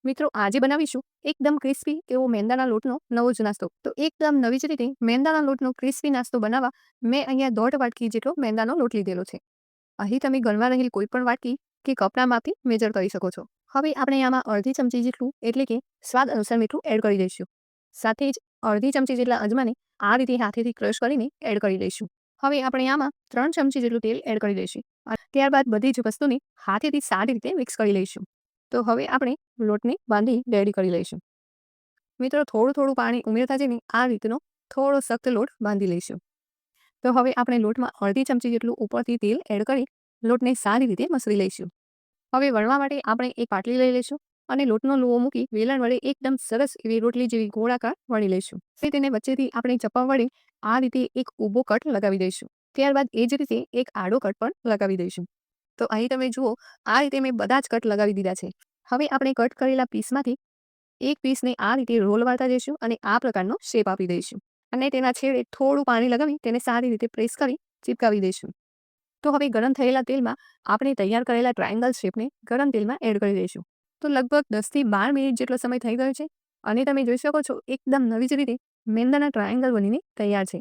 મિત્રો આજે બનાવીશું એકદમ ક્રિસ્પી એવો મેંદાના લોટનો નવો જ નાસ્તો. તો એકદમ નવી જ રીતે મેંદાના લોટનો ક્રિસ્પી નાસ્તો બનાવવા મેં અહીંયા 1.5 વાટકી જેટલો મેંદાનો લોટ લીધેલો છે. અહીં તમે ગણવા રહેલ કોઈ પણ વાટકી કે કપના માપથી મેજર કરી શકો છો. હવે આપણે આમાં અડધી ચમચી જેટલું એટલે કે સ્વાદ અનુસાર મીઠું એડ કરી દઈશું. સાથે જ અડધી ચમચી જેટલા અજમાને આ રીતે હાથેથી ક્રશ કરીને એડ કરી દઈશું. હવે આપણે આમાં 3 ચમચી જેટલું તેલ એડ કરી દઈશું. ત્યારબાદ બધી જ વસ્તુને હાથેથી સારી રીતે મિક્સ કરી લઈશું. તો હવે આપણે લોટને બાંધી રેડી કરી લઈશું. મિત્રો થોડું પાણી ઉમેરતા જઈને આ રીતનો થોડો સખ્ત લોટ બાંધી લઈશું. તો હવે આપણે લોટમાં અડધી ચમચી જેટલું ઉપરથી તેલ એડ કરી લોટને સારી રીતે મસળી લઈશું. હવે વણવા માટે આપણે એક પાટલી લઈ લઈશું અને લોટનો લુવો મૂકી વેલણ વડે એકદમ સરસ એવી રોટલી જેવી ગોળાકાર વણી લઈશું. તેને વચ્ચેથી આપણે ચપ્પા વડે આ રીતે એક ઊભો કટ લગાવી દઈશું. ત્યારબાદ એ જ રીતે એક આડો કટ પણ લગાવી દઈશું. તો અહીં તમે જુઓ આ રીતે મેં બધા જ કટ લગાવી દીધા છે. હવે આપણે કટ કરેલા પીસમાંથી એક પીસને આ રીતે રોલ વાળતા જઈશું અને આ પ્રકારનો શેપ આપી દઈશું. અને તેના છેડે થોડું પાણી લગાવી તેને સારી રીતે પ્રેસ કરી ચીપકાવી દઈશું. તો હવે ગરમ થયેલા તેલમાં આપણે તૈયાર કરેલા ટ્રાયેંગલ શેપને ગરમ તેલમાં એડ કરી દઈશું. તો લગભગ 10 થી 12 મિનિટ જેટલો સમય થઈ ગયો છે અને તમે જોઈ શકો છો એકદમ નવી જ રીતે મેંદાના ટ્રાયેંગલ બનીને તૈયાર છે.